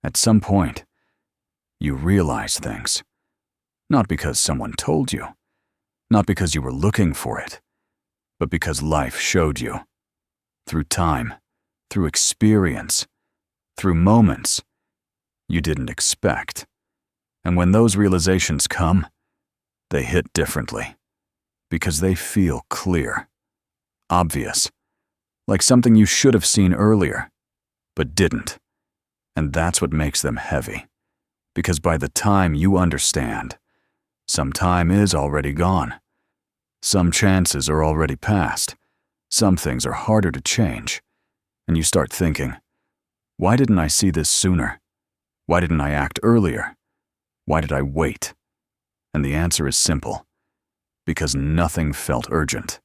At some point, you realize things. Not because someone told you, not because you were looking for it, but because life showed you. Through time, through experience, through moments you didn't expect. And when those realizations come, they hit differently, because they feel clear, obvious, like something you should have seen earlier, but didn't. And that's what makes them heavy, because by the time you understand, some time is already gone. Some chances are already past. Some things are harder to change. And you start thinking, why didn't I see this sooner? Why didn't I act earlier? Why did I wait? And the answer is simple. Because nothing felt urgent.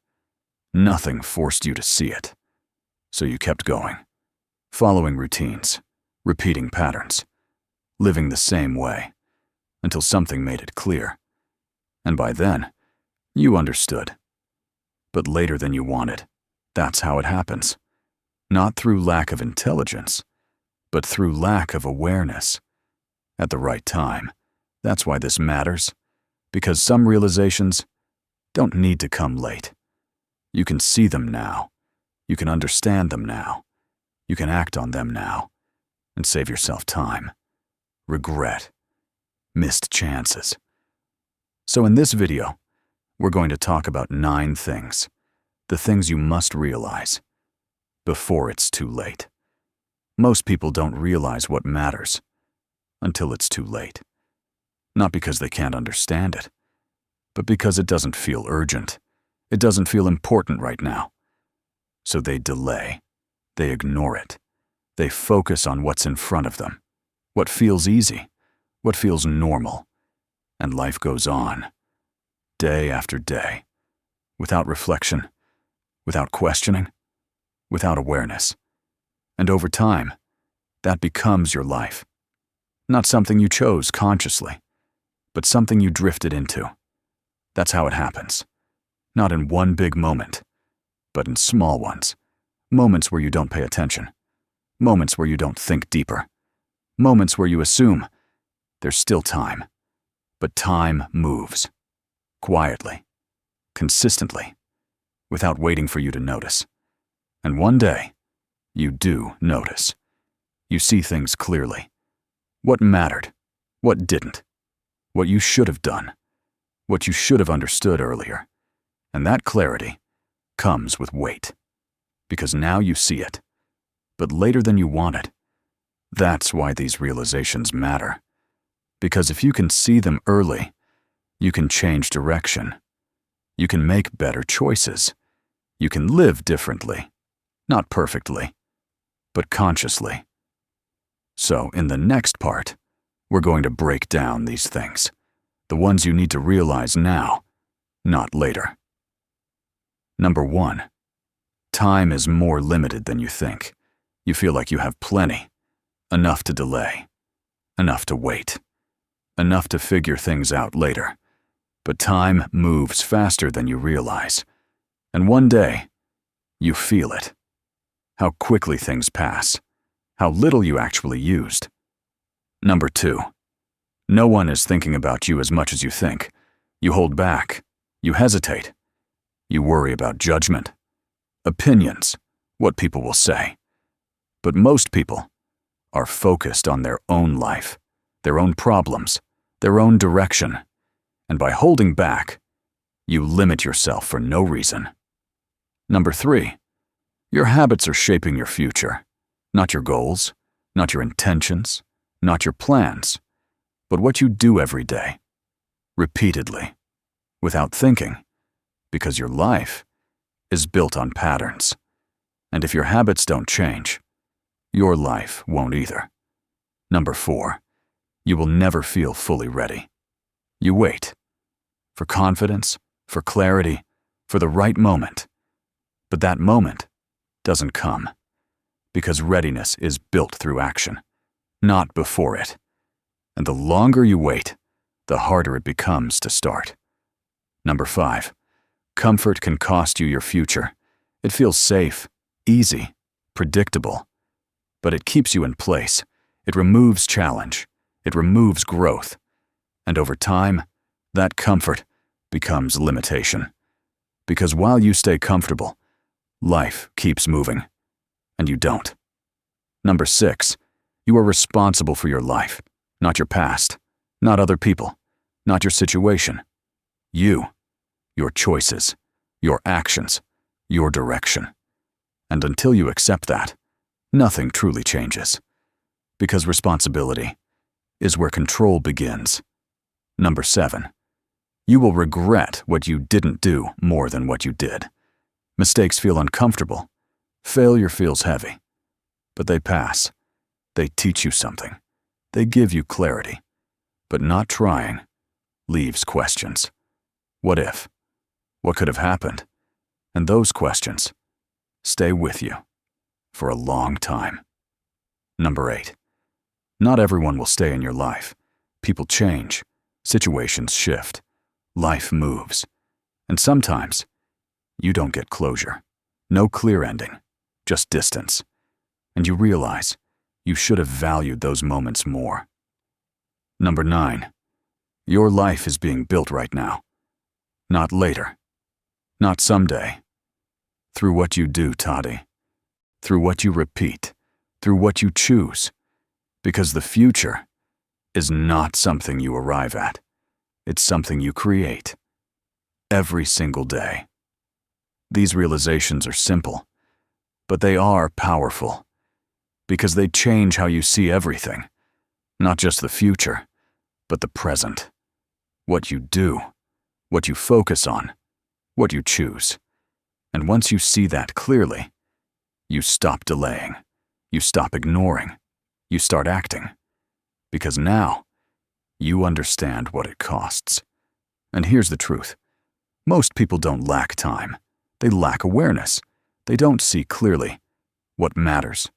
Nothing forced you to see it. So you kept going, following routines, repeating patterns, living the same way, until something made it clear. And by then, you understood. But later than you wanted. That's how it happens. Not through lack of intelligence, but through lack of awareness. At the right time. That's why this matters. Because some realizations don't need to come late. You can see them now. You can understand them now. You can act on them now. And save yourself time, regret, missed chances. So in this video, we're going to talk about 9 things. The things you must realize before it's too late. Most people don't realize what matters until it's too late. Not because they can't understand it, but because it doesn't feel urgent. It doesn't feel important right now. So they delay. They ignore it. They focus on what's in front of them, what feels easy, what feels normal. And life goes on, day after day, without reflection, without questioning, without awareness. And over time, that becomes your life. Not something you chose consciously, but something you drifted into. That's how it happens. Not in one big moment, but in small ones. Moments where you don't pay attention. Moments where you don't think deeper. Moments where you assume there's still time. But time moves. Quietly. Consistently. Without waiting for you to notice. And one day, you do notice. You see things clearly. What mattered? What didn't? What you should have done? What you should have understood earlier? And that clarity comes with weight. Because now you see it. But later than you wanted. That's why these realizations matter. Because if you can see them early, you can change direction. You can make better choices. You can live differently. Not perfectly, but consciously. So in the next part, we're going to break down these things. The ones you need to realize now, not later. Number 1. Time is more limited than you think. You feel like you have plenty. Enough to delay. Enough to wait. Enough to figure things out later. But time moves faster than you realize. And one day, you feel it. How quickly things pass. How little you actually used. Number 2. No one is thinking about you as much as you think. You hold back. You hesitate. You worry about judgment. Opinions. What people will say. But most people are focused on their own life, their own problems, their own direction. And by holding back, you limit yourself for no reason. Number 3. Your habits are shaping your future. Not your goals, not your intentions, not your plans, but what you do every day, repeatedly, without thinking, because your life is built on patterns. And if your habits don't change, your life won't either. Number 4. You will never feel fully ready. You wait. For confidence, for clarity, for the right moment. But that moment doesn't come. Because readiness is built through action, not before it. And the longer you wait, the harder it becomes to start. Number 5. Comfort can cost you your future. It feels safe, easy, predictable. But it keeps you in place. It removes challenge. It removes growth. And over time, that comfort becomes limitation. Because while you stay comfortable, life keeps moving, and you don't. Number 6, you are responsible for your life, not your past, not other people, not your situation. You, your choices, your actions, your direction. And until you accept that, nothing truly changes. Because responsibility is where control begins. Number 7, you will regret what you didn't do more than what you did. Mistakes feel uncomfortable. Failure feels heavy. But they pass. They teach you something. They give you clarity. But not trying leaves questions. What if? What could have happened? And those questions stay with you for a long time. Number 8, not everyone will stay in your life. People change. Situations shift. Life moves. And sometimes, you don't get closure. No clear ending. Just distance. And you realize you should have valued those moments more. Number 9, your life is being built right now. Not later. Not someday. Through what you do, Toddy. Through what you repeat. Through what you choose. Because the future is not something you arrive at. It's something you create. Every single day. These realizations are simple, but they are powerful. Because they change how you see everything. Not just the future, but the present. What you do, what you focus on, what you choose. And once you see that clearly, you stop delaying. You stop ignoring. You start acting. Because now, you understand what it costs. And here's the truth. Most people don't lack time. They lack awareness. They don't see clearly what matters,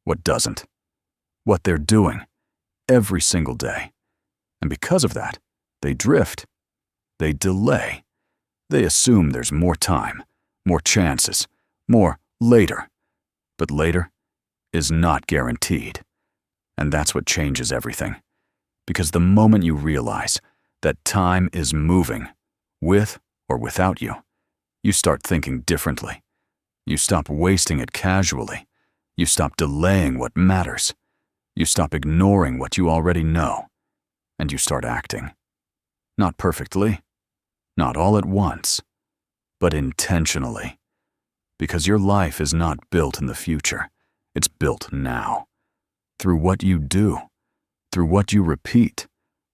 what doesn't, what they're doing every single day. And because of that, they drift. They delay. They assume there's more time, more chances, more later. But later is not guaranteed. And that's what changes everything. Because the moment you realize that time is moving, with or without you, you start thinking differently. You stop wasting it casually. You stop delaying what matters. You stop ignoring what you already know. And you start acting. Not perfectly, not all at once, but intentionally. Because your life is not built in the future. It's built now. Through what you do, through what you repeat,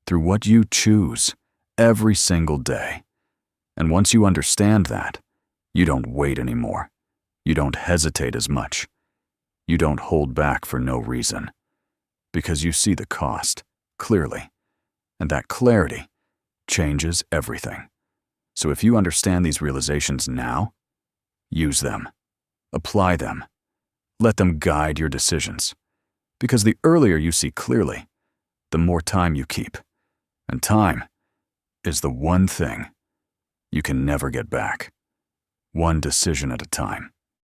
through what you choose every single day. And once you understand that, you don't wait anymore. You don't hesitate as much. You don't hold back for no reason. Because you see the cost clearly. And that clarity changes everything. So if you understand these realizations now, use them. Apply them. Let them guide your decisions. Because the earlier you see clearly, the more time you keep. And time is the one thing you can never get back. One decision at a time.